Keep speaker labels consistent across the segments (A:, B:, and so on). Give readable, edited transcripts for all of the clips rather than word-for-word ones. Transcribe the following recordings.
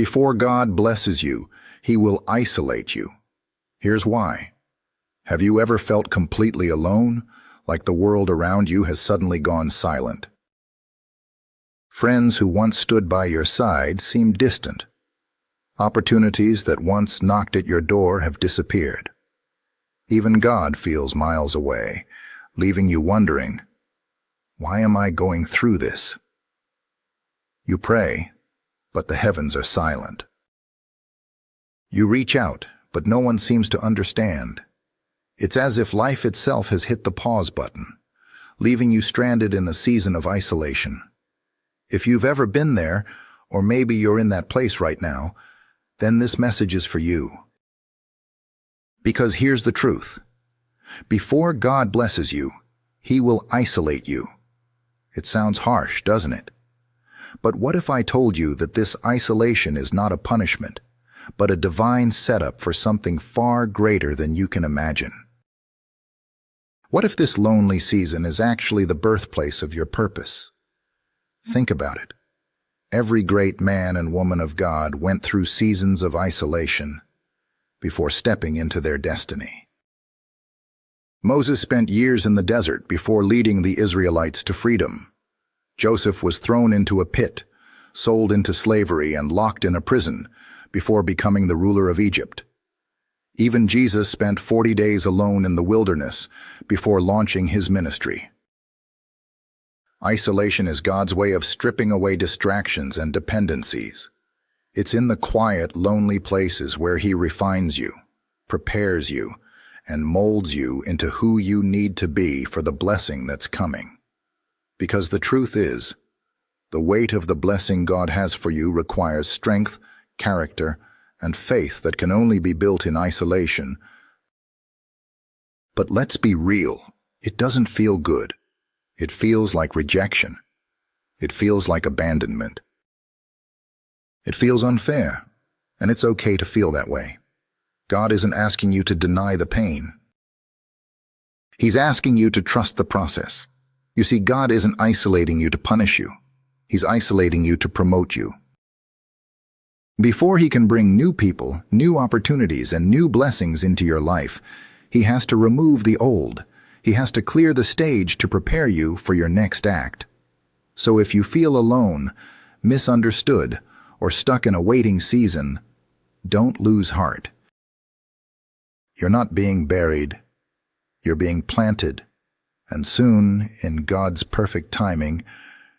A: Before God blesses you, He will isolate you. Here's why. Have you ever felt completely alone, like the world around you has suddenly gone silent? Friends who once stood by your side seem distant. Opportunities that once knocked at your door have disappeared. Even God feels miles away, leaving you wondering, why am I going through this? You pray, but the heavens are silent. You reach out, but no one seems to understand. It's as if life itself has hit the pause button, leaving you stranded in a season of isolation. If you've ever been there, or maybe you're in that place right now, then this message is for you. Because here's the truth. Before God blesses you, He will isolate you. It sounds harsh, doesn't it? But what if I told you that this isolation is not a punishment, but a divine setup for something far greater than you can imagine? What if this lonely season is actually the birthplace of your purpose? Think about it. Every great man and woman of God went through seasons of isolation before stepping into their destiny. Moses spent years in the desert before leading the Israelites to freedom. Joseph was thrown into a pit, sold into slavery, and locked in a prison before becoming the ruler of Egypt. Even Jesus spent 40 days alone in the wilderness before launching His ministry. Isolation is God's way of stripping away distractions and dependencies. It's in the quiet, lonely places where He refines you, prepares you, and molds you into who you need to be for the blessing that's coming. Because the truth is, the weight of the blessing God has for you requires strength, character, and faith that can only be built in isolation. But let's be real, it doesn't feel good. It feels like rejection. It feels like abandonment. It feels unfair, and it's okay to feel that way. God isn't asking you to deny the pain. He's asking you to trust the process. You see, God isn't isolating you to punish you. He's isolating you to promote you. Before He can bring new people, new opportunities, and new blessings into your life, He has to remove the old. He has to clear the stage to prepare you for your next act. So if you feel alone, misunderstood, or stuck in a waiting season, don't lose heart. You're not being buried. You're being planted. And soon, in God's perfect timing,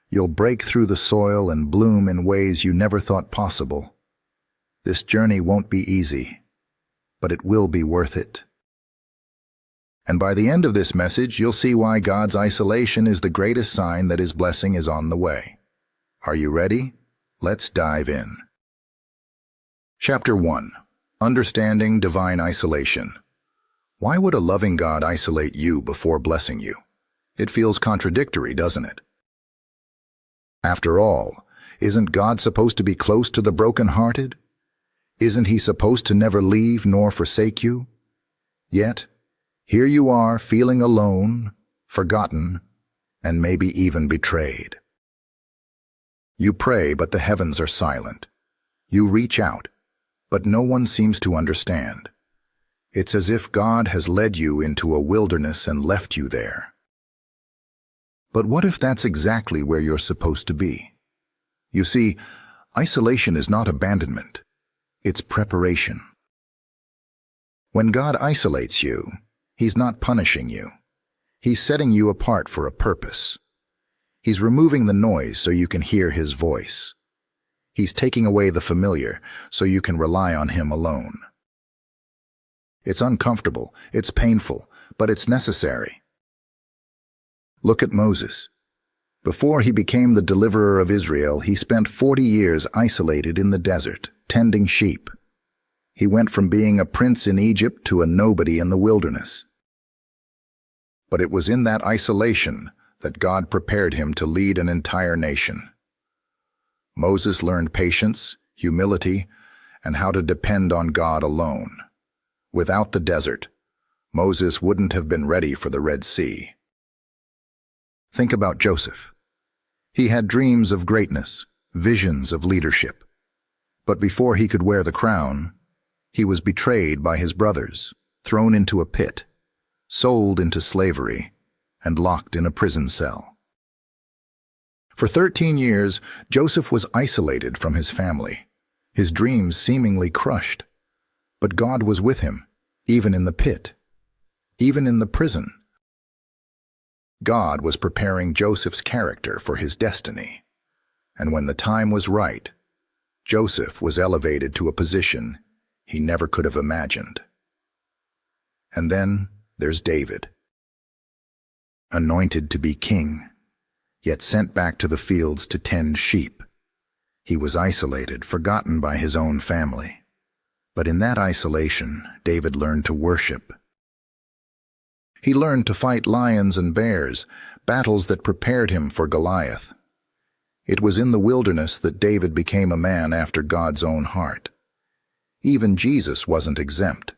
A: you'll break through the soil and bloom in ways you never thought possible. This journey won't be easy, but it will be worth it. And by the end of this message, you'll see why God's isolation is the greatest sign that His blessing is on the way. Are you ready? Let's dive in. Chapter 1. Understanding Divine Isolation. Why would a loving God isolate you before blessing you? It feels contradictory, doesn't it? After all, isn't God supposed to be close to the brokenhearted? Isn't He supposed to never leave nor forsake you? Yet, here you are feeling alone, forgotten, and maybe even betrayed. You pray, but the heavens are silent. You reach out, but no one seems to understand. It's as if God has led you into a wilderness and left you there. But what if that's exactly where you're supposed to be? You see, isolation is not abandonment. It's preparation. When God isolates you, He's not punishing you. He's setting you apart for a purpose. He's removing the noise so you can hear His voice. He's taking away the familiar so you can rely on Him alone. It's uncomfortable, it's painful, but it's necessary. Look at Moses. Before he became the deliverer of Israel, he spent 40 years isolated in the desert, tending sheep. He went from being a prince in Egypt to a nobody in the wilderness. But it was in that isolation that God prepared him to lead an entire nation. Moses learned patience, humility, and how to depend on God alone. Without the desert, Moses wouldn't have been ready for the Red Sea. Think about Joseph. He had dreams of greatness, visions of leadership. But before he could wear the crown, he was betrayed by his brothers, thrown into a pit, sold into slavery, and locked in a prison cell. For 13 years, Joseph was isolated from his family, his dreams seemingly crushed. But God was with him, even in the pit, even in the prison. God was preparing Joseph's character for his destiny. And when the time was right, Joseph was elevated to a position he never could have imagined. And then there's David, anointed to be king, yet sent back to the fields to tend sheep. He was isolated, forgotten by his own family. But in that isolation, David learned to worship. He learned to fight lions and bears, battles that prepared him for Goliath. It was in the wilderness that David became a man after God's own heart. Even Jesus wasn't exempt.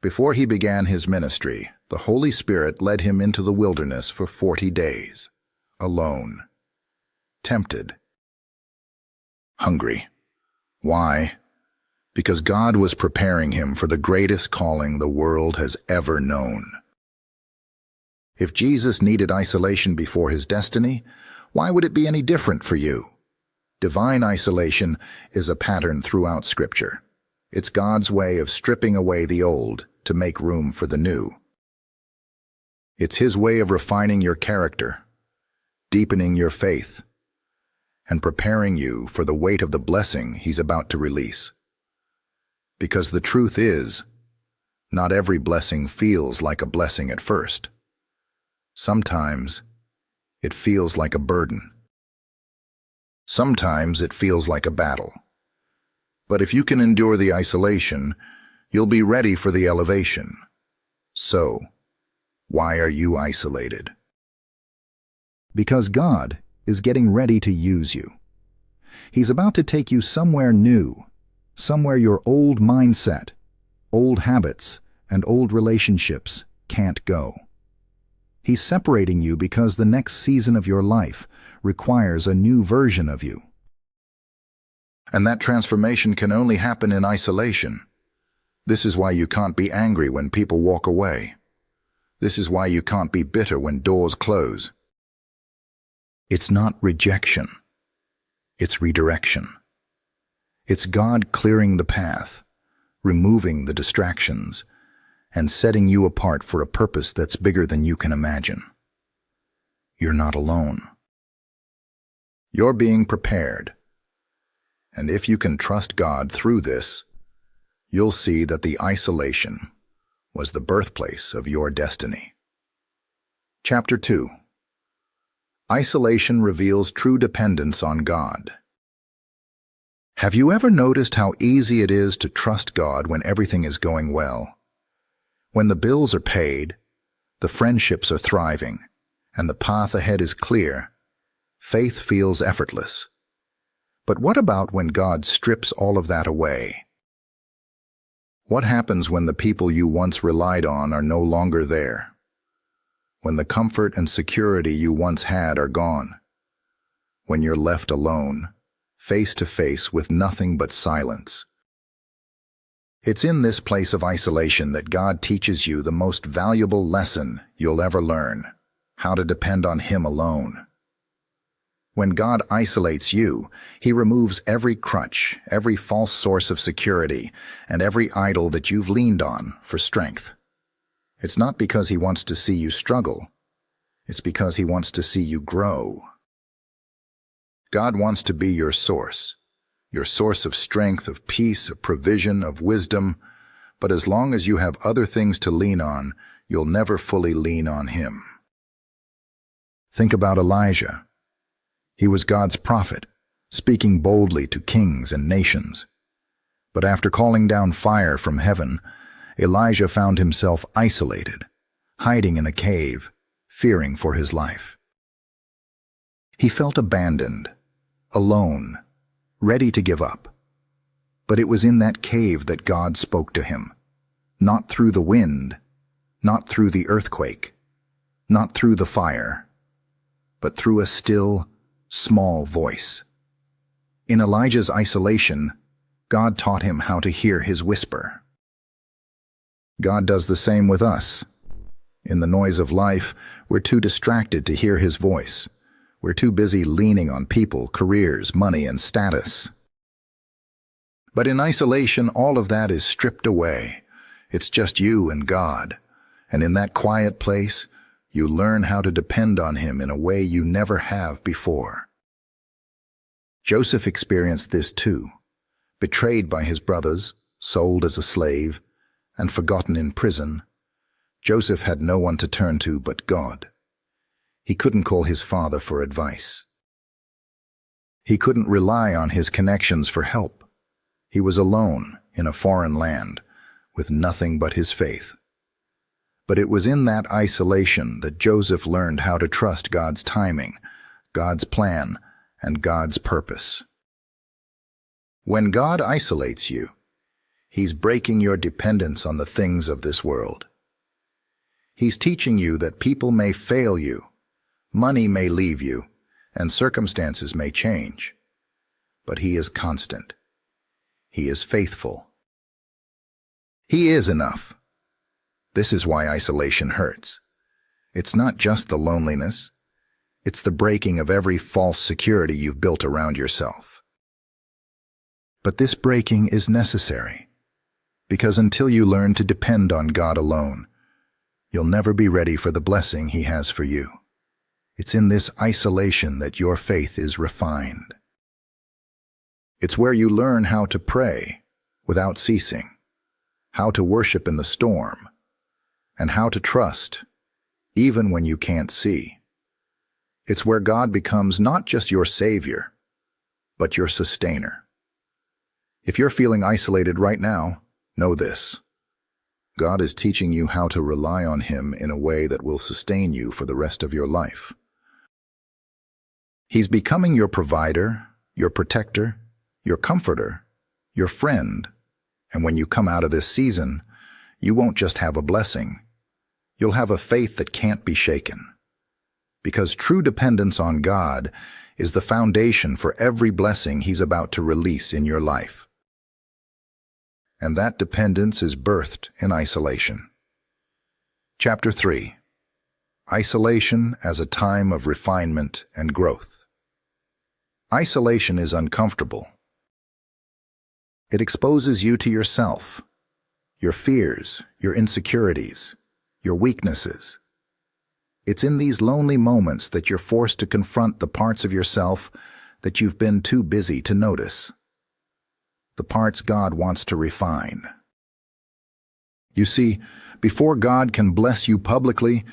A: Before he began his ministry, the Holy Spirit led him into the wilderness for 40 days, alone, tempted, hungry. Why? Because God was preparing him for the greatest calling the world has ever known. If Jesus needed isolation before his destiny, why would it be any different for you? Divine isolation is a pattern throughout Scripture. It's God's way of stripping away the old to make room for the new. It's His way of refining your character, deepening your faith, and preparing you for the weight of the blessing He's about to release. Because the truth is, not every blessing feels like a blessing at first. Sometimes it feels like a burden. Sometimes it feels like a battle. But if you can endure the isolation, you'll be ready for the elevation. So, why are you isolated? Because God is getting ready to use you. He's about to take you somewhere new, somewhere your old mindset, old habits, and old relationships can't go. He's separating you because the next season of your life requires a new version of you. And that transformation can only happen in isolation. This is why you can't be angry when people walk away. This is why you can't be bitter when doors close. It's not rejection. It's redirection. It's God clearing the path, removing the distractions, and setting you apart for a purpose that's bigger than you can imagine. You're not alone. You're being prepared. And if you can trust God through this, you'll see that the isolation was the birthplace of your destiny. Chapter 2. Isolation reveals true dependence on God. Have you ever noticed how easy it is to trust God when everything is going well? When the bills are paid, the friendships are thriving, and the path ahead is clear, faith feels effortless. But what about when God strips all of that away? What happens when the people you once relied on are no longer there? When the comfort and security you once had are gone? When you're left alone, face to face with nothing but silence? It's in this place of isolation that God teaches you the most valuable lesson you'll ever learn: how to depend on Him alone. When God isolates you, He removes every crutch, every false source of security, and every idol that you've leaned on for strength. It's not because He wants to see you struggle. It's because He wants to see you grow. God wants to be your source of strength, of peace, of provision, of wisdom. But as long as you have other things to lean on, you'll never fully lean on Him. Think about Elijah. He was God's prophet, speaking boldly to kings and nations. But after calling down fire from heaven, Elijah found himself isolated, hiding in a cave, fearing for his life. He felt abandoned, alone, ready to give up. But it was in that cave that God spoke to him, not through the wind, not through the earthquake, not through the fire, but through a still, small voice. In Elijah's isolation, God taught him how to hear his whisper. God does the same with us. In the noise of life, we're too distracted to hear his voice. We're too busy leaning on people, careers, money, and status. But in isolation, all of that is stripped away. It's just you and God. And in that quiet place, you learn how to depend on him in a way you never have before. Joseph experienced this too. Betrayed by his brothers, sold as a slave, and forgotten in prison, Joseph had no one to turn to but God. He couldn't call his father for advice. He couldn't rely on his connections for help. He was alone in a foreign land, with nothing but his faith. But it was in that isolation that Joseph learned how to trust God's timing, God's plan, and God's purpose. When God isolates you, he's breaking your dependence on the things of this world. He's teaching you that people may fail you, money may leave you, and circumstances may change. But he is constant. He is faithful. He is enough. This is why isolation hurts. It's not just the loneliness. It's the breaking of every false security you've built around yourself. But this breaking is necessary, because until you learn to depend on God alone, you'll never be ready for the blessing he has for you. It's in this isolation that your faith is refined. It's where you learn how to pray without ceasing, how to worship in the storm, and how to trust even when you can't see. It's where God becomes not just your Savior, but your sustainer. If you're feeling isolated right now, know this. God is teaching you how to rely on him in a way that will sustain you for the rest of your life. He's becoming your provider, your protector, your comforter, your friend, and when you come out of this season, you won't just have a blessing. You'll have a faith that can't be shaken. Because true dependence on God is the foundation for every blessing he's about to release in your life. And that dependence is birthed in isolation. Chapter 3. Isolation as a time of refinement and growth. Isolation is uncomfortable. It exposes you to yourself, your fears, your insecurities, your weaknesses. It's in these lonely moments that you're forced to confront the parts of yourself that you've been too busy to notice. The parts God wants to refine. You see, before God can bless you publicly,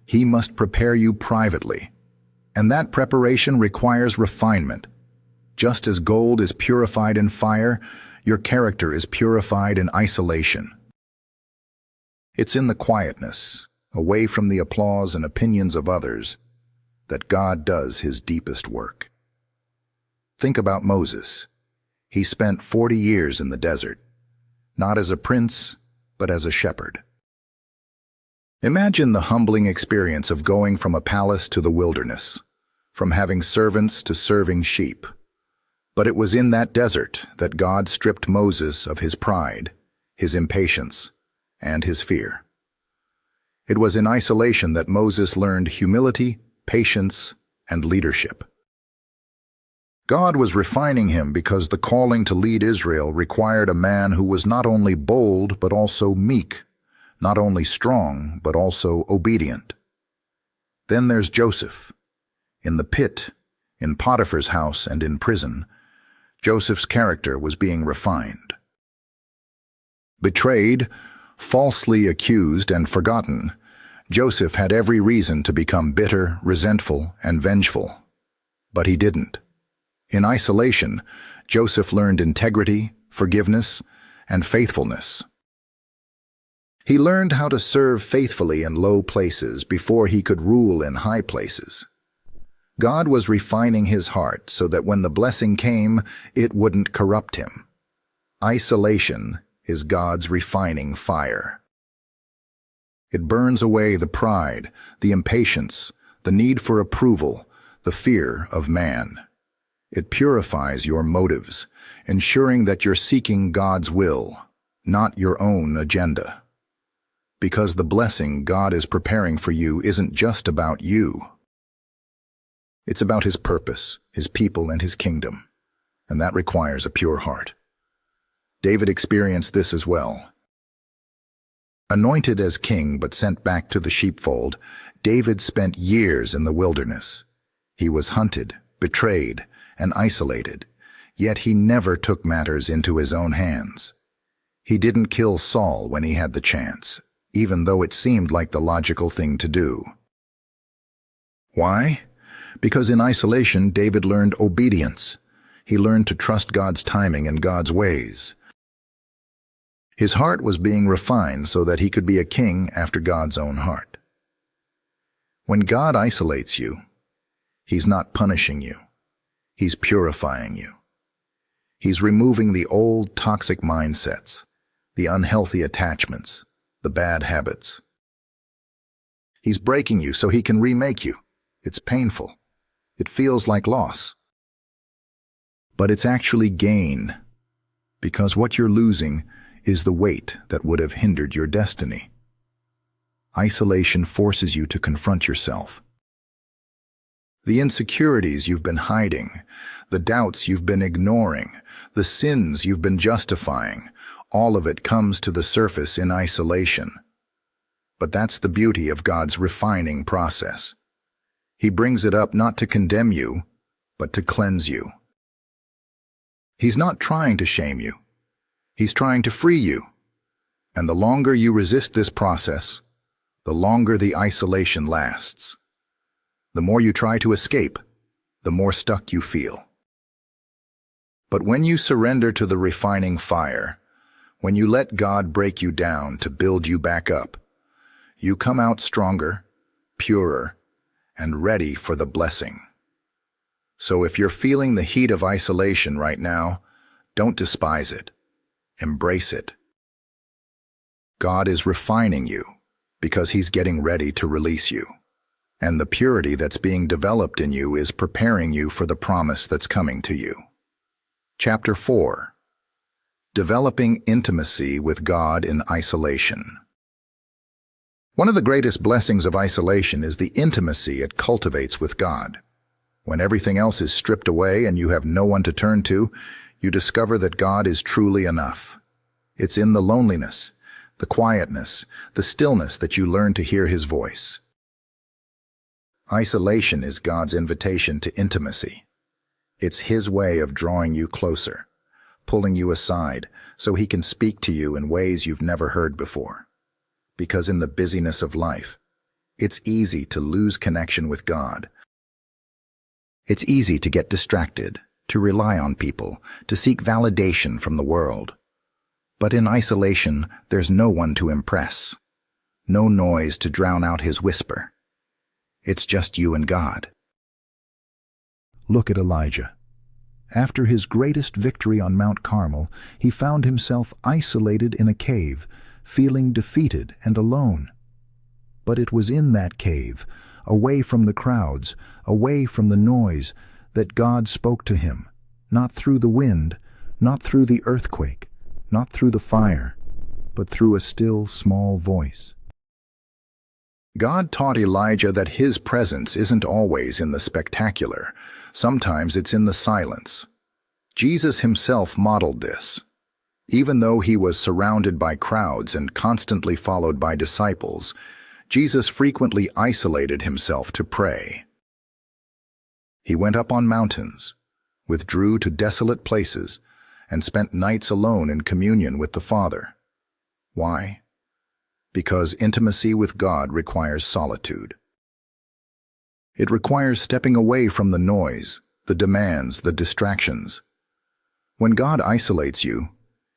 A: he must prepare you privately. And that preparation requires refinement. Just as gold is purified in fire, your character is purified in isolation. It's in the quietness, away from the applause and opinions of others, that God does his deepest work. Think about Moses. He spent 40 years in the desert, not as a prince, but as a shepherd. Imagine the humbling experience of going from a palace to the wilderness, from having servants to serving sheep. But it was in that desert that God stripped Moses of his pride, his impatience, and his fear. It was in isolation that Moses learned humility, patience, and leadership. God was refining him because the calling to lead Israel required a man who was not only bold but also meek, not only strong but also obedient. Then there's Joseph. In the pit, in Potiphar's house, and in prison, Joseph's character was being refined. Betrayed, falsely accused, and forgotten, Joseph had every reason to become bitter, resentful, and vengeful. But he didn't. In isolation, Joseph learned integrity, forgiveness, and faithfulness. He learned how to serve faithfully in low places before he could rule in high places. God was refining his heart so that when the blessing came, it wouldn't corrupt him. Isolation is God's refining fire. It burns away the pride, the impatience, the need for approval, the fear of man. It purifies your motives, ensuring that you're seeking God's will, not your own agenda. Because the blessing God is preparing for you isn't just about you. It's about His purpose, His people, and His kingdom, and that requires a pure heart. David experienced this as well. Anointed as king but sent back to the sheepfold, David spent years in the wilderness. He was hunted, betrayed, and isolated, yet he never took matters into his own hands. He didn't kill Saul when he had the chance, even though it seemed like the logical thing to do. Why? Because in isolation, David learned obedience. He learned to trust God's timing and God's ways. His heart was being refined so that he could be a king after God's own heart. When God isolates you, He's not punishing you. He's purifying you. He's removing the old toxic mindsets, the unhealthy attachments, the bad habits. He's breaking you so He can remake you. It's painful. It feels like loss. But it's actually gain, because what you're losing is the weight that would have hindered your destiny. Isolation forces you to confront yourself. The insecurities you've been hiding, the doubts you've been ignoring, the sins you've been justifying, all of it comes to the surface in isolation. But that's the beauty of God's refining process. He brings it up not to condemn you, but to cleanse you. He's not trying to shame you. He's trying to free you. And the longer you resist this process, the longer the isolation lasts. The more you try to escape, the more stuck you feel. But when you surrender to the refining fire, when you let God break you down to build you back up, you come out stronger, purer, and ready for the blessing. So if you're feeling the heat of isolation right now, don't despise it. Embrace it. God is refining you because He's getting ready to release you. And the purity that's being developed in you is preparing you for the promise that's coming to you. Chapter 4. Developing intimacy with God in isolation. One of the greatest blessings of isolation is the intimacy it cultivates with God. When everything else is stripped away and you have no one to turn to, you discover that God is truly enough. It's in the loneliness, the quietness, the stillness that you learn to hear His voice. Isolation is God's invitation to intimacy. It's His way of drawing you closer, pulling you aside so He can speak to you in ways you've never heard before. Because in the busyness of life, it's easy to lose connection with God. It's easy to get distracted, to rely on people, to seek validation from the world. But in isolation, there's no one to impress, no noise to drown out His whisper. It's just you and God. Look at Elijah. After his greatest victory on Mount Carmel, he found himself isolated in a cave, feeling defeated and alone. But it was in that cave, away from the crowds, away from the noise, that God spoke to him, not through the wind, not through the earthquake, not through the fire, but through a still, small voice. God taught Elijah that His presence isn't always in the spectacular. Sometimes it's in the silence. Jesus Himself modeled this. Even though He was surrounded by crowds and constantly followed by disciples, Jesus frequently isolated Himself to pray. He went up on mountains, withdrew to desolate places, and spent nights alone in communion with the Father. Why? Because intimacy with God requires solitude. It requires stepping away from the noise, the demands, the distractions. When God isolates you,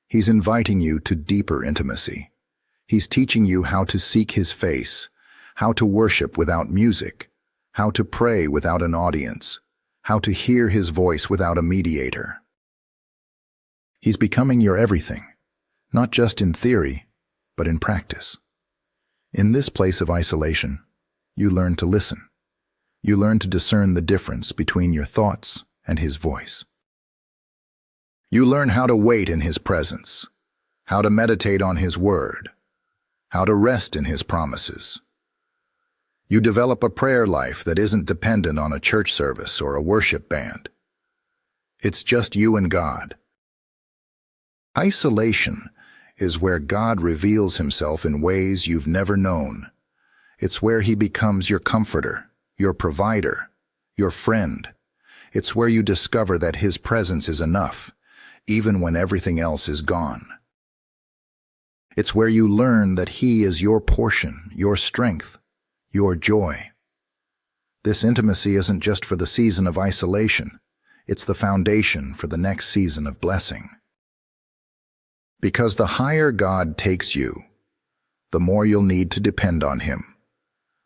A: He's inviting you to deeper intimacy. He's teaching you how to seek His face, how to worship without music, how to pray without an audience, how to hear His voice without a mediator. He's becoming your everything, not just in theory, but in practice. In this place of isolation, you learn to listen. You learn to discern the difference between your thoughts, and His voice. You learn how to wait in His presence, how to meditate on His word, how to rest in His promises. You develop a prayer life that isn't dependent on a church service or a worship band. It's just you and God. Isolation is where God reveals Himself in ways you've never known. It's where He becomes your comforter, your provider, your friend. It's where you discover that His presence is enough, even when everything else is gone. It's where you learn that He is your portion, your strength, your joy. This intimacy isn't just for the season of isolation. It's the foundation for the next season of blessing. Because the higher God takes you, the more you'll need to depend on Him,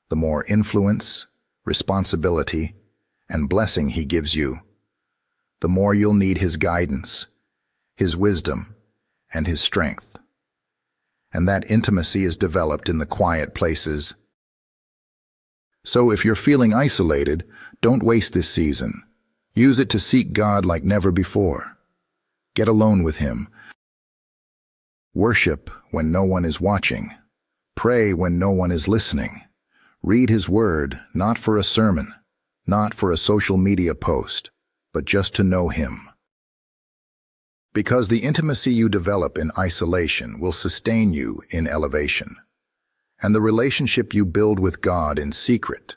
A: the more influence, responsibility, and blessing He gives you, the more you'll need His guidance, His wisdom, and His strength. And that intimacy is developed in the quiet places. So if you're feeling isolated, don't waste this season. Use it to seek God like never before. Get alone with Him. Worship when no one is watching. Pray when no one is listening. Read His word, not for a sermon, not for a social media post, but just to know Him. Because the intimacy you develop in isolation will sustain you in elevation. And the relationship you build with God in secret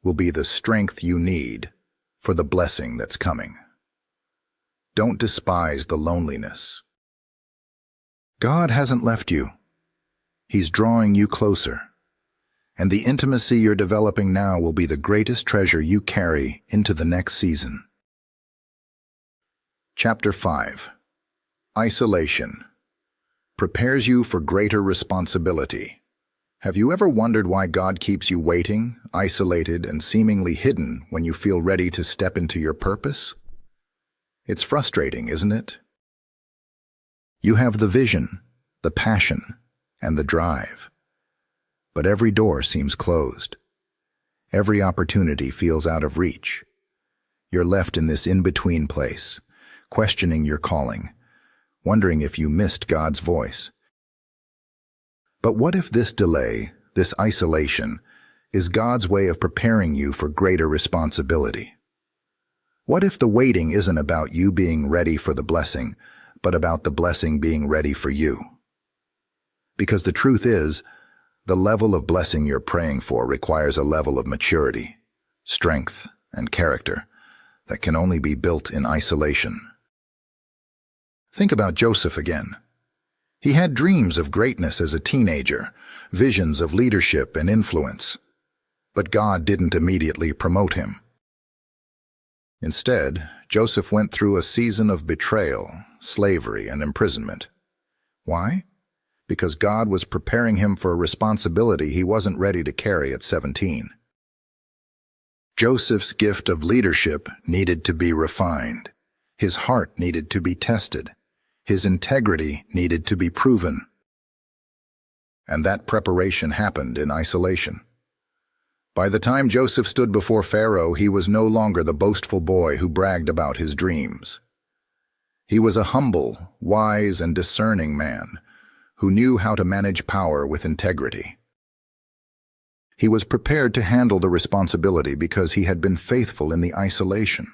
A: will be the strength you need for the blessing that's coming. Don't despise the loneliness. God hasn't left you. He's drawing you closer. And the intimacy you're developing now will be the greatest treasure you carry into the next season. Chapter 5. Isolation prepares you for greater responsibility. Have you ever wondered why God keeps you waiting, isolated, and seemingly hidden when you feel ready to step into your purpose? It's frustrating, isn't it? You have the vision, the passion, and the drive. But every door seems closed. Every opportunity feels out of reach. You're left in this in-between place, questioning your calling, wondering if you missed God's voice. But what if this delay, this isolation, is God's way of preparing you for greater responsibility? What if the waiting isn't about you being ready for the blessing, but about the blessing being ready for you? Because the truth is, the level of blessing you're praying for requires a level of maturity, strength, and character that can only be built in isolation. Think about Joseph again. He had dreams of greatness as a teenager, visions of leadership and influence. But God didn't immediately promote him. Instead, Joseph went through a season of betrayal, slavery, and imprisonment. Why? Because God was preparing him for a responsibility he wasn't ready to carry at 17. Joseph's gift of leadership needed to be refined. His heart needed to be tested. His integrity needed to be proven. And that preparation happened in isolation. By the time Joseph stood before Pharaoh, he was no longer the boastful boy who bragged about his dreams. He was a humble, wise, and discerning man who knew how to manage power with integrity. He was prepared to handle the responsibility because he had been faithful in the isolation.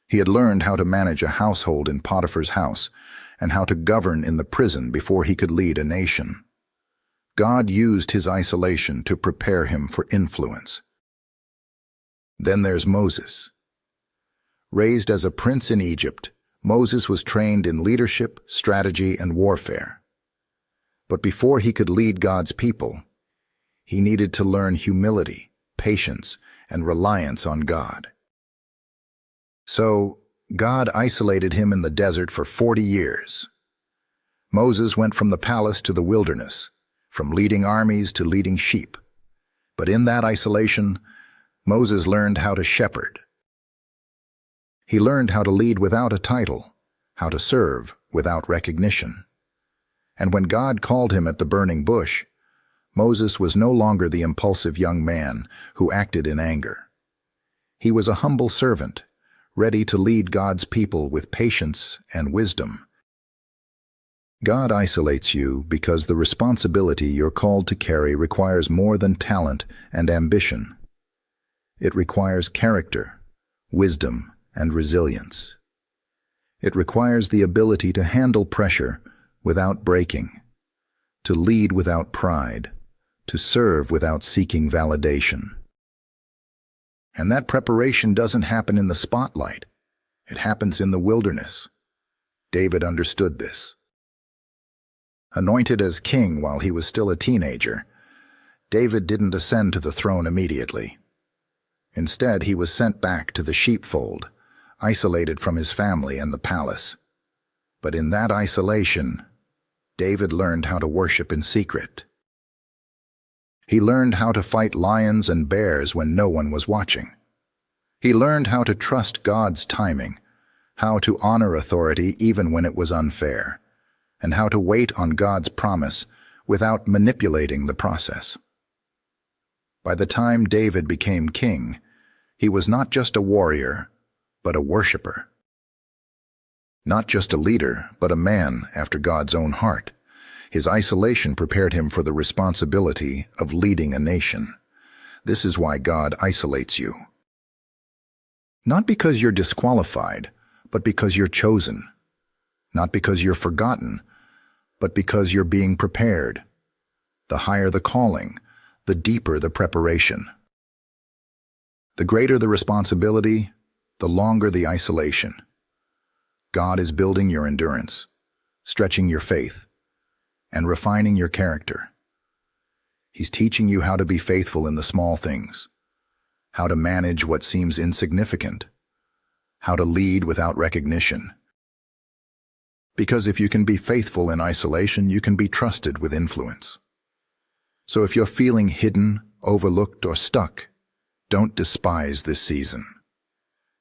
A: He had learned how to manage a household in Potiphar's house and how to govern in the prison before he could lead a nation. God used his isolation to prepare him for influence. Then there's Moses. Raised as a prince in Egypt, Moses was trained in leadership, strategy, and warfare. But before he could lead God's people, he needed to learn humility, patience, and reliance on God. So, God isolated him in the desert for 40 years. Moses went from the palace to the wilderness, from leading armies to leading sheep. But in that isolation, Moses learned how to shepherd. He learned how to lead without a title, how to serve without recognition. And when God called him at the burning bush, Moses was no longer the impulsive young man who acted in anger. He was a humble servant, ready to lead God's people with patience and wisdom. God isolates you because the responsibility you're called to carry requires more than talent and ambition. It requires character, wisdom, and resilience. It requires the ability to handle pressure without breaking, to lead without pride, to serve without seeking validation. And that preparation doesn't happen in the spotlight. It happens in the wilderness. David understood this. Anointed as king while he was still a teenager, David didn't ascend to the throne immediately. Instead, he was sent back to the sheepfold, isolated from his family and the palace. But in that isolation, David learned how to worship in secret. He learned how to fight lions and bears when no one was watching. He learned how to trust God's timing, how to honor authority even when it was unfair, and how to wait on God's promise without manipulating the process. By the time David became king, he was not just a warrior, but a worshiper. Not just a leader, but a man after God's own heart. His isolation prepared him for the responsibility of leading a nation. This is why God isolates you. Not because you're disqualified, but because you're chosen. Not because you're forgotten, but because you're being prepared. The higher the calling, the deeper the preparation. The greater the responsibility, the longer the isolation. God is building your endurance, stretching your faith, and refining your character. He's teaching you how to be faithful in the small things, how to manage what seems insignificant, how to lead without recognition. Because if you can be faithful in isolation, you can be trusted with influence. So if you're feeling hidden, overlooked, or stuck, don't despise this season.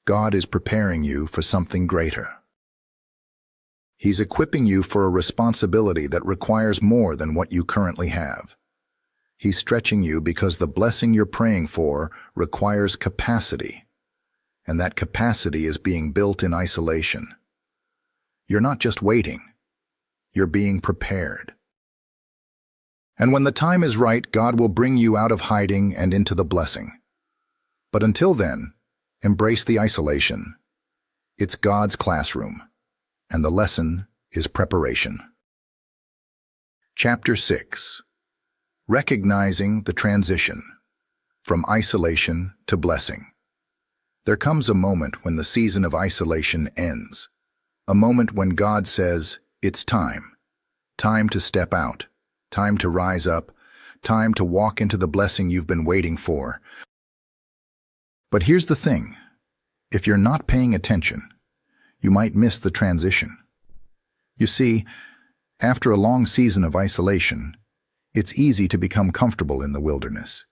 A: God is preparing you for something greater. He's equipping you for a responsibility that requires more than what you currently have. He's stretching you because the blessing you're praying for requires capacity, and that capacity is being built in isolation. You're not just waiting, you're being prepared. And when the time is right, God will bring you out of hiding and into the blessing. But until then, embrace the isolation. It's God's classroom, and the lesson is preparation. Chapter 6. Recognizing the transition from isolation to blessing. There comes a moment when the season of isolation ends, a moment when God says, it's time. Time to step out, time to rise up, time to walk into the blessing you've been waiting for. But here's the thing. If you're not paying attention, you might miss the transition. You see, after a long season of isolation, it's easy to become comfortable in the wilderness.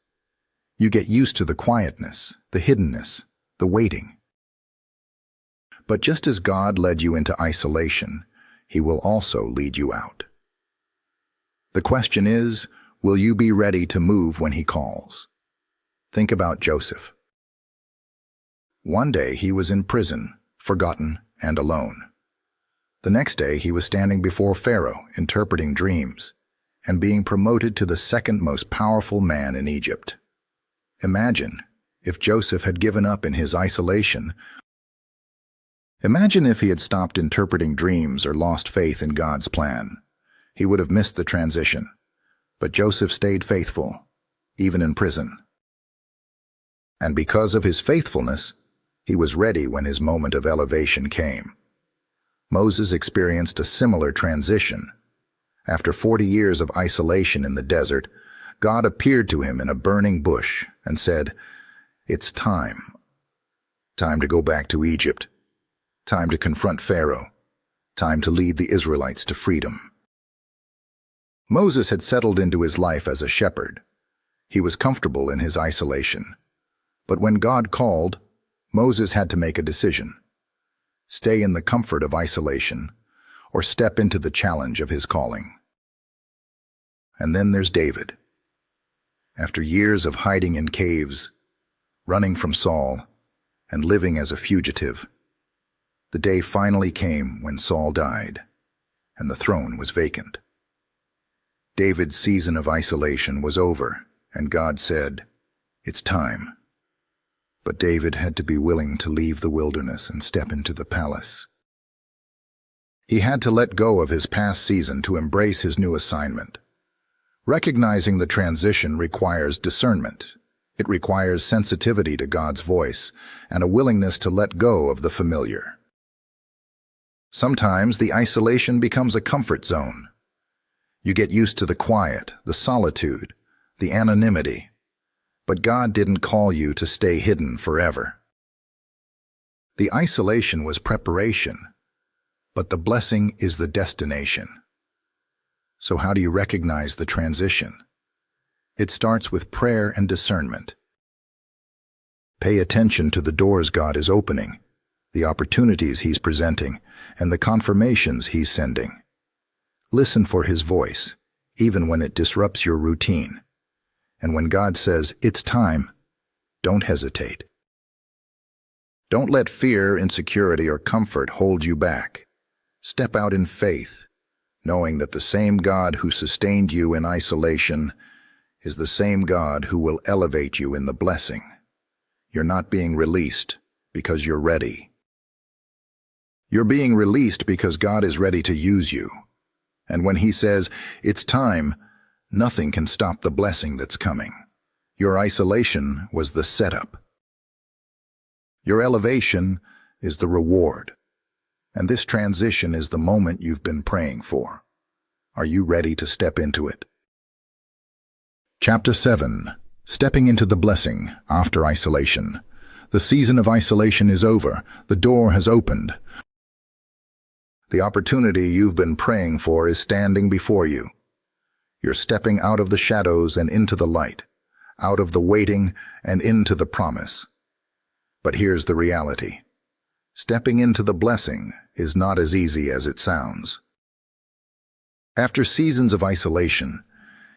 A: You get used to the quietness, the hiddenness, the waiting. But just as God led you into isolation, He will also lead you out. The question is, will you be ready to move when He calls? Think about Joseph. One day he was in prison, forgotten and alone. The next day he was standing before Pharaoh, interpreting dreams, and being promoted to the second most powerful man in Egypt. Imagine if Joseph had given up in his isolation. Imagine if he had stopped interpreting dreams or lost faith in God's plan. He would have missed the transition. But Joseph stayed faithful, even in prison. And because of his faithfulness, he was ready when his moment of elevation came. Moses experienced a similar transition. After 40 years of isolation in the desert, God appeared to him in a burning bush and said, "It's time. Time to go back to Egypt. Time to confront Pharaoh. Time to lead the Israelites to freedom." Moses had settled into his life as a shepherd. He was comfortable in his isolation. But when God called, Moses had to make a decision. Stay in the comfort of isolation, or step into the challenge of his calling. And then there's David. After years of hiding in caves, running from Saul, and living as a fugitive, The day finally came when Saul died, and the throne was vacant. David's season of isolation was over, and God said, "It's time." But David had to be willing to leave the wilderness and step into the palace. He had to let go of his past season to embrace his new assignment. Recognizing the transition requires discernment. It requires sensitivity to God's voice and a willingness to let go of the familiar. Sometimes the isolation becomes a comfort zone. You get used to the quiet, the solitude, the anonymity. But God didn't call you to stay hidden forever. The isolation was preparation, but the blessing is the destination. So how do you recognize the transition? It starts with prayer and discernment. Pay attention to the doors God is opening, the opportunities He's presenting, and the confirmations He's sending. Listen for His voice, even when it disrupts your routine. And when God says, "It's time," don't hesitate. Don't let fear, insecurity, or comfort hold you back. Step out in faith, knowing that the same God who sustained you in isolation is the same God who will elevate you in the blessing. You're not being released because you're ready. You're being released because God is ready to use you. And when He says, "It's time," nothing can stop the blessing that's coming. Your isolation was the setup. Your elevation is the reward. And this transition is the moment you've been praying for. Are you ready to step into it? Chapter 7. Stepping into the blessing after isolation. The season of isolation is over. The door has opened. The opportunity you've been praying for is standing before you. You're stepping out of the shadows and into the light, out of the waiting and into the promise. But here's the reality. Stepping into the blessing is not as easy as it sounds. After seasons of isolation,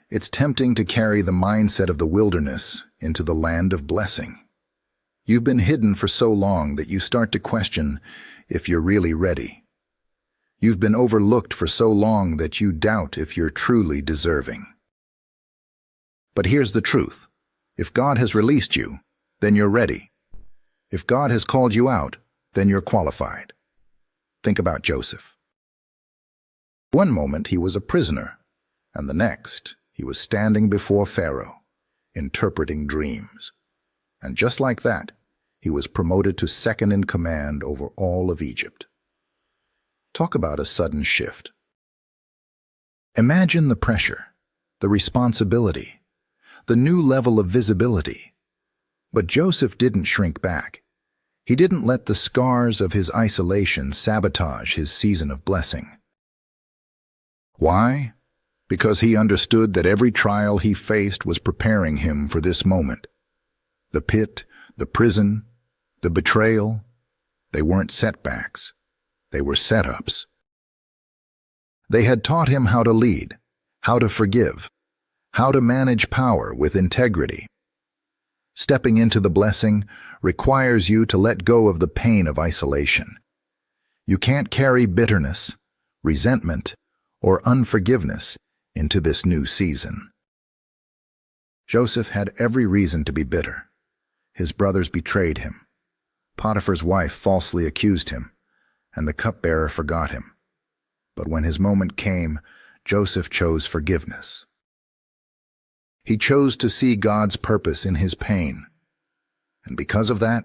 A: it's tempting to carry the mindset of the wilderness into the land of blessing. You've been hidden for so long that you start to question if you're really ready. You've been overlooked for so long that you doubt if you're truly deserving. But here's the truth. If God has released you, then you're ready. If God has called you out, then you're qualified. Think about Joseph. One moment he was a prisoner, and the next he was standing before Pharaoh, interpreting dreams. And just like that, he was promoted to second in command over all of Egypt. Talk about a sudden shift. Imagine the pressure, the responsibility, the new level of visibility. But Joseph didn't shrink back. He didn't let the scars of his isolation sabotage his season of blessing. Why? Because he understood that every trial he faced was preparing him for this moment. The pit, the prison, the betrayal, they weren't setbacks. They were setups. They had taught him how to lead, how to forgive, how to manage power with integrity. Stepping into the blessing requires you to let go of the pain of isolation. You can't carry bitterness, resentment, or unforgiveness into this new season. Joseph had every reason to be bitter. His brothers betrayed him. Potiphar's wife falsely accused him, and the cupbearer forgot him. But when his moment came, Joseph chose forgiveness. He chose to see God's purpose in his pain, and because of that,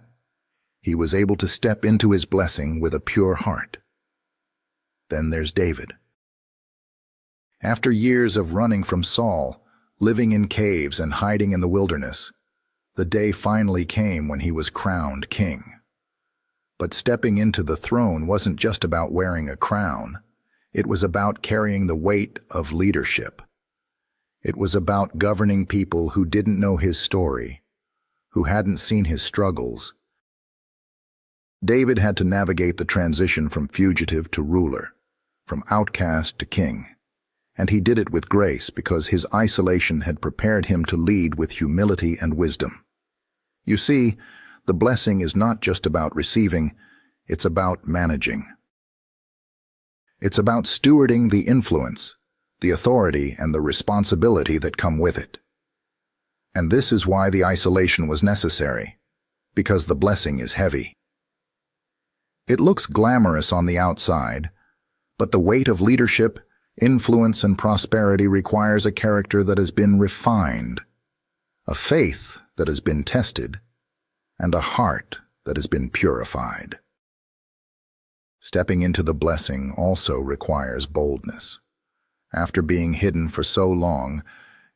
A: he was able to step into his blessing with a pure heart. Then there's David. After years of running from Saul, living in caves and hiding in the wilderness, the day finally came when he was crowned king. But stepping into the throne wasn't just about wearing a crown. It was about carrying the weight of leadership. It was about governing people who didn't know his story, who hadn't seen his struggles. David had to navigate the transition from fugitive to ruler, from outcast to king. And he did it with grace because his isolation had prepared him to lead with humility and wisdom. You see, the blessing is not just about receiving, It's about managing. It's about stewarding the influence, the authority, and the responsibility that come with it. And this is why the isolation was necessary, because the blessing is heavy. It looks glamorous on the outside, but the weight of leadership, influence, and prosperity requires a character that has been refined, a faith that has been tested, and a heart that has been purified. Stepping into the blessing also requires boldness. After being hidden for so long,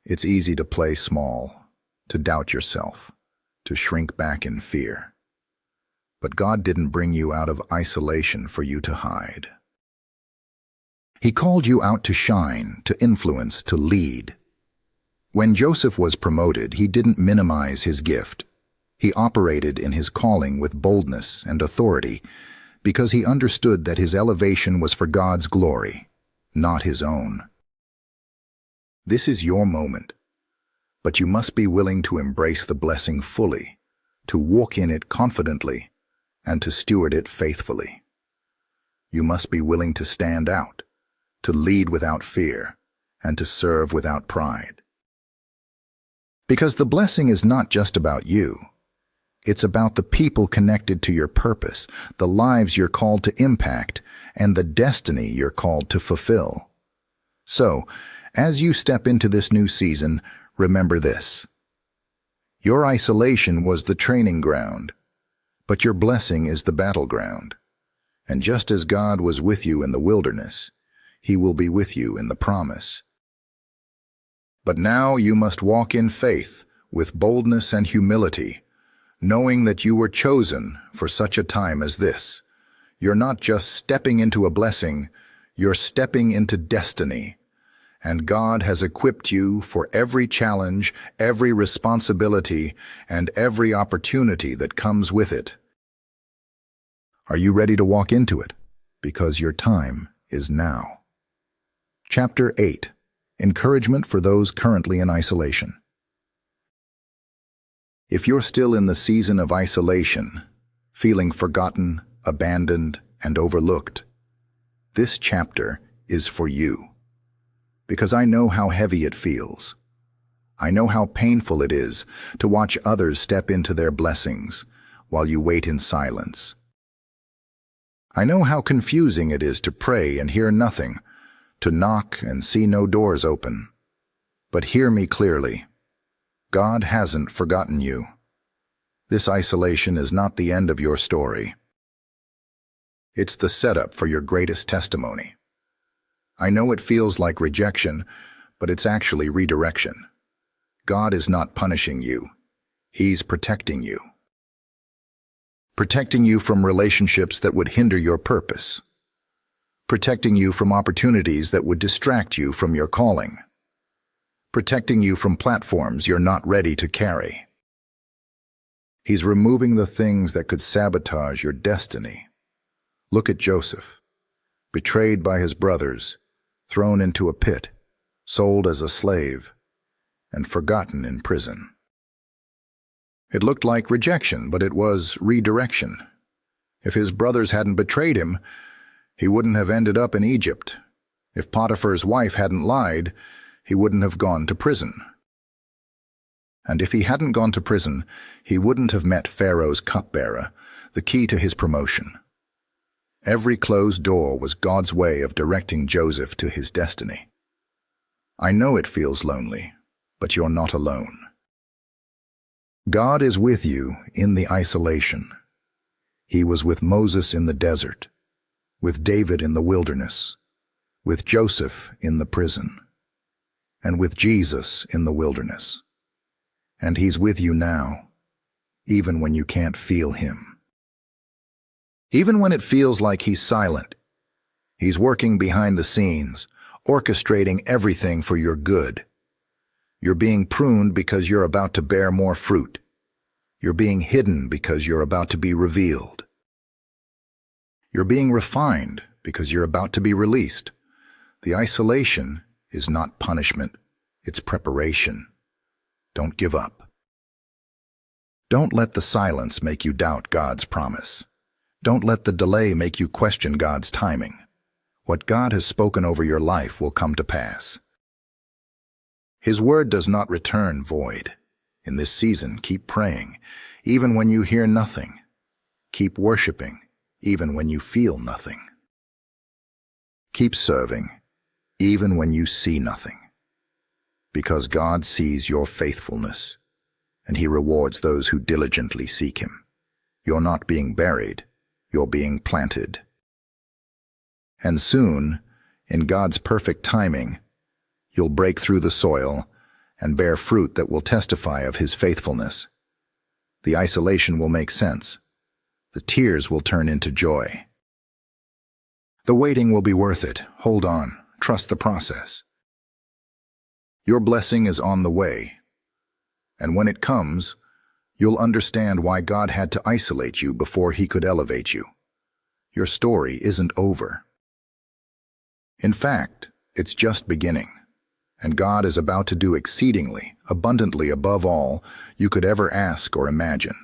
A: it's easy to play small, to doubt yourself, to shrink back in fear. But God didn't bring you out of isolation for you to hide. He called you out to shine, to influence, to lead. When Joseph was promoted, he didn't minimize his gift. He operated in his calling with boldness and authority because he understood that his elevation was for God's glory, not his own. This is your moment, but you must be willing to embrace the blessing fully, to walk in it confidently, and to steward it faithfully. You must be willing to stand out, to lead without fear, and to serve without pride. Because the blessing is not just about you. It's about the people connected to your purpose, the lives you're called to impact, and the destiny you're called to fulfill. So, as you step into this new season, remember this. Your isolation was the training ground, but your blessing is the battleground. And just as God was with you in the wilderness, He will be with you in the promise. But now you must walk in faith, with boldness and humility, knowing that you were chosen for such a time as this. You're not just stepping into a blessing, you're stepping into destiny. And God has equipped you for every challenge, every responsibility, and every opportunity that comes with it. Are you ready to walk into it? Because your time is now. Chapter 8. Encouragement for those currently in isolation. If you're still in the season of isolation, feeling forgotten, abandoned, and overlooked, this chapter is for you. Because I know how heavy it feels. I know how painful it is to watch others step into their blessings while you wait in silence. I know how confusing it is to pray and hear nothing, to knock and see no doors open. But hear me clearly. God hasn't forgotten you. This isolation is not the end of your story. It's the setup for your greatest testimony. I know it feels like rejection, but it's actually redirection. God is not punishing you. He's protecting you. Protecting you from relationships that would hinder your purpose. Protecting you from opportunities that would distract you from your calling. Protecting you from platforms you're not ready to carry. He's removing the things that could sabotage your destiny. Look at Joseph, betrayed by his brothers, thrown into a pit, sold as a slave, and forgotten in prison. It looked like rejection, but it was redirection. If his brothers hadn't betrayed him, he wouldn't have ended up in Egypt. If Potiphar's wife hadn't lied, he wouldn't have gone to prison. And if he hadn't gone to prison, he wouldn't have met Pharaoh's cupbearer, the key to his promotion. Every closed door was God's way of directing Joseph to his destiny. I know it feels lonely, but you're not alone. God is with you in the isolation. He was with Moses in the desert, with David in the wilderness, with Joseph in the prison, and with Jesus in the wilderness. And He's with you now, even when you can't feel Him. Even when it feels like He's silent, He's working behind the scenes, orchestrating everything for your good. You're being pruned because you're about to bear more fruit. You're being hidden because you're about to be revealed. You're being refined because you're about to be released. The isolation is not punishment, it's preparation. Don't give up. Don't let the silence make you doubt God's promise. Don't let the delay make you question God's timing. What God has spoken over your life will come to pass. His word does not return void. In this season, keep praying, even when you hear nothing. Keep worshiping, even when you feel nothing. Keep serving, even when you see nothing. Because God sees your faithfulness, and He rewards those who diligently seek Him. You're not being buried, you're being planted. And soon, in God's perfect timing, you'll break through the soil and bear fruit that will testify of His faithfulness. The isolation will make sense. The tears will turn into joy. The waiting will be worth it. Hold on. Trust the process. Your blessing is on the way. And when it comes, you'll understand why God had to isolate you before He could elevate you. Your story isn't over. In fact, it's just beginning. And God is about to do exceedingly, abundantly above all you could ever ask or imagine.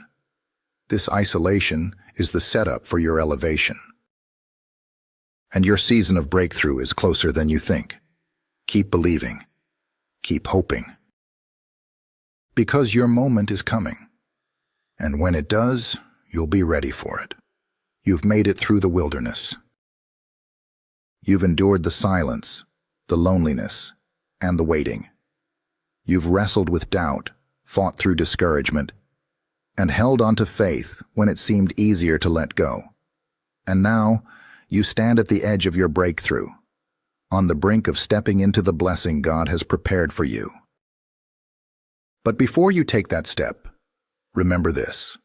A: This isolation is the setup for your elevation. And your season of breakthrough is closer than you think. Keep believing. Keep hoping. Because your moment is coming. And when it does, you'll be ready for it. You've made it through the wilderness. You've endured the silence, the loneliness, and the waiting. You've wrestled with doubt, fought through discouragement, and held on to faith when it seemed easier to let go. And now, you stand at the edge of your breakthrough, on the brink of stepping into the blessing God has prepared for you. But before you take that step, remember this.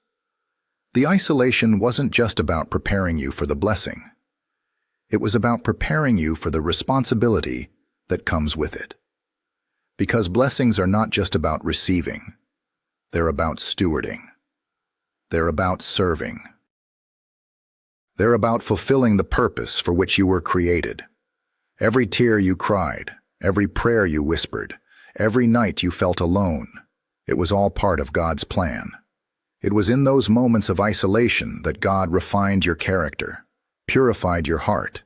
A: The isolation wasn't just about preparing you for the blessing. It was about preparing you for the responsibility that comes with it. Because blessings are not just about receiving, they're about stewarding. They're about serving. They're about fulfilling the purpose for which you were created. Every tear you cried, every prayer you whispered, every night you felt alone, it was all part of God's plan. It was in those moments of isolation that God refined your character, purified your heart,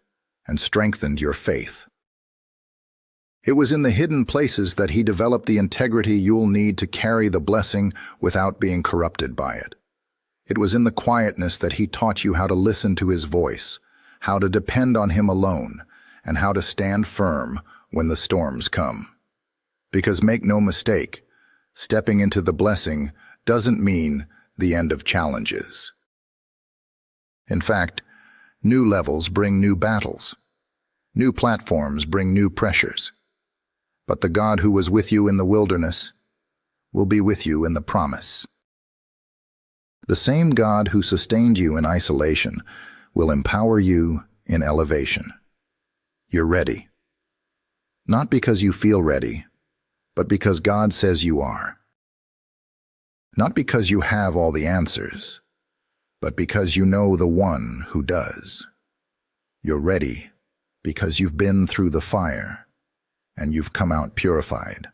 A: and strengthened your faith. It was in the hidden places that He developed the integrity you'll need to carry the blessing without being corrupted by it. It was in the quietness that He taught you how to listen to His voice, how to depend on Him alone, and how to stand firm when the storms come. Because make no mistake, stepping into the blessing doesn't mean the end of challenges. In fact, new levels bring new battles. New platforms bring new pressures. But the God who was with you in the wilderness will be with you in the promise. The same God who sustained you in isolation will empower you in elevation. You're ready. Not because you feel ready, but because God says you are. Not because you have all the answers, but because you know the one who does. You're ready because you've been through the fire and you've come out purified.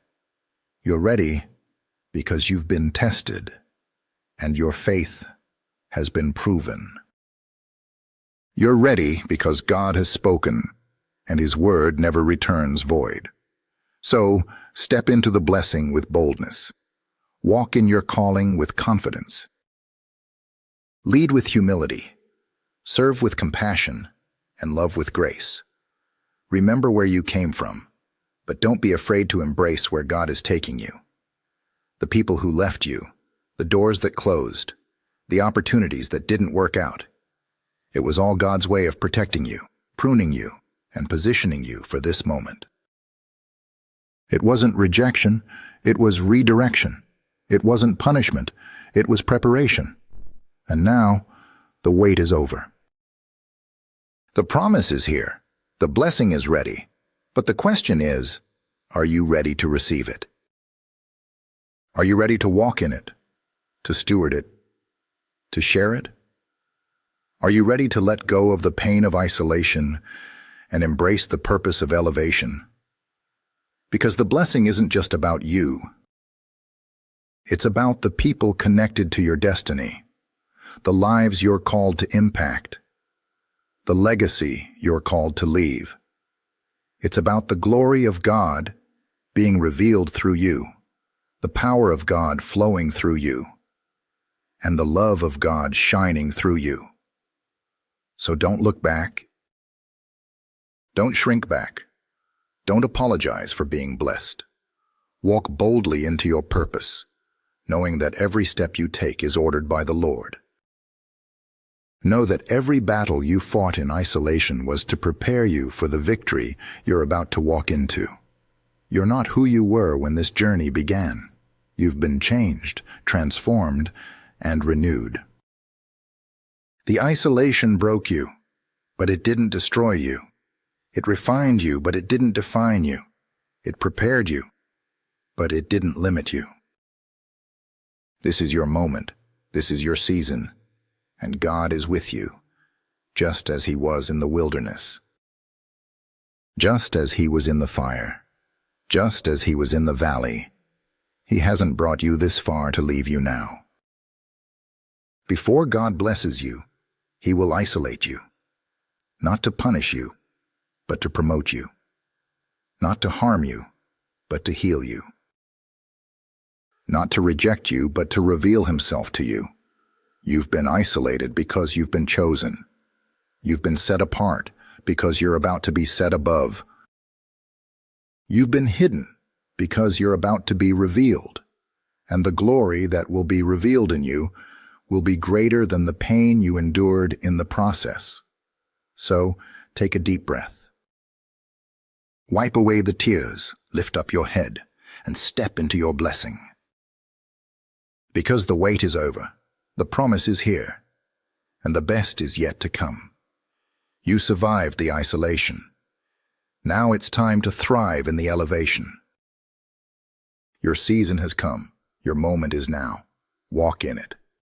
A: You're ready because you've been tested and your faith has been proven. You're ready because God has spoken, and His word never returns void. So, step into the blessing with boldness. Walk in your calling with confidence. Lead with humility. Serve with compassion, and love with grace. Remember where you came from, but don't be afraid to embrace where God is taking you. The people who left you, the doors that closed, the opportunities that didn't work out. It was all God's way of protecting you, pruning you, and positioning you for this moment. It wasn't rejection, it was redirection. It wasn't punishment, it was preparation. And now, the wait is over. The promise is here, the blessing is ready, but the question is, are you ready to receive it? Are you ready to walk in it? To steward it, to share it? Are you ready to let go of the pain of isolation and embrace the purpose of elevation? Because the blessing isn't just about you. It's about the people connected to your destiny, the lives you're called to impact, the legacy you're called to leave. It's about the glory of God being revealed through you, the power of God flowing through you, and the love of God shining through you. So don't look back. Don't shrink back. Don't apologize for being blessed. Walk boldly into your purpose, knowing that every step you take is ordered by the Lord. Know that every battle you fought in isolation was to prepare you for the victory you're about to walk into. You're not who you were when this journey began. You've been changed, transformed, and renewed. The isolation broke you, but it didn't destroy you. It refined you, but it didn't define you. It prepared you, but it didn't limit you. This is your moment. This is your season. And God is with you, just as He was in the wilderness. Just as He was in the fire. Just as He was in the valley. He hasn't brought you this far to leave you now. Before God blesses you, He will isolate you, not to punish you, but to promote you, not to harm you, but to heal you, not to reject you, but to reveal Himself to you. You've been isolated because you've been chosen. You've been set apart because you're about to be set above. You've been hidden because you're about to be revealed, and the glory that will be revealed in you will be greater than the pain you endured in the process. So, take a deep breath. Wipe away the tears, lift up your head, and step into your blessing. Because the wait is over, the promise is here, and the best is yet to come. You survived the isolation. Now it's time to thrive in the elevation. Your season has come. Your moment is now. Walk in it.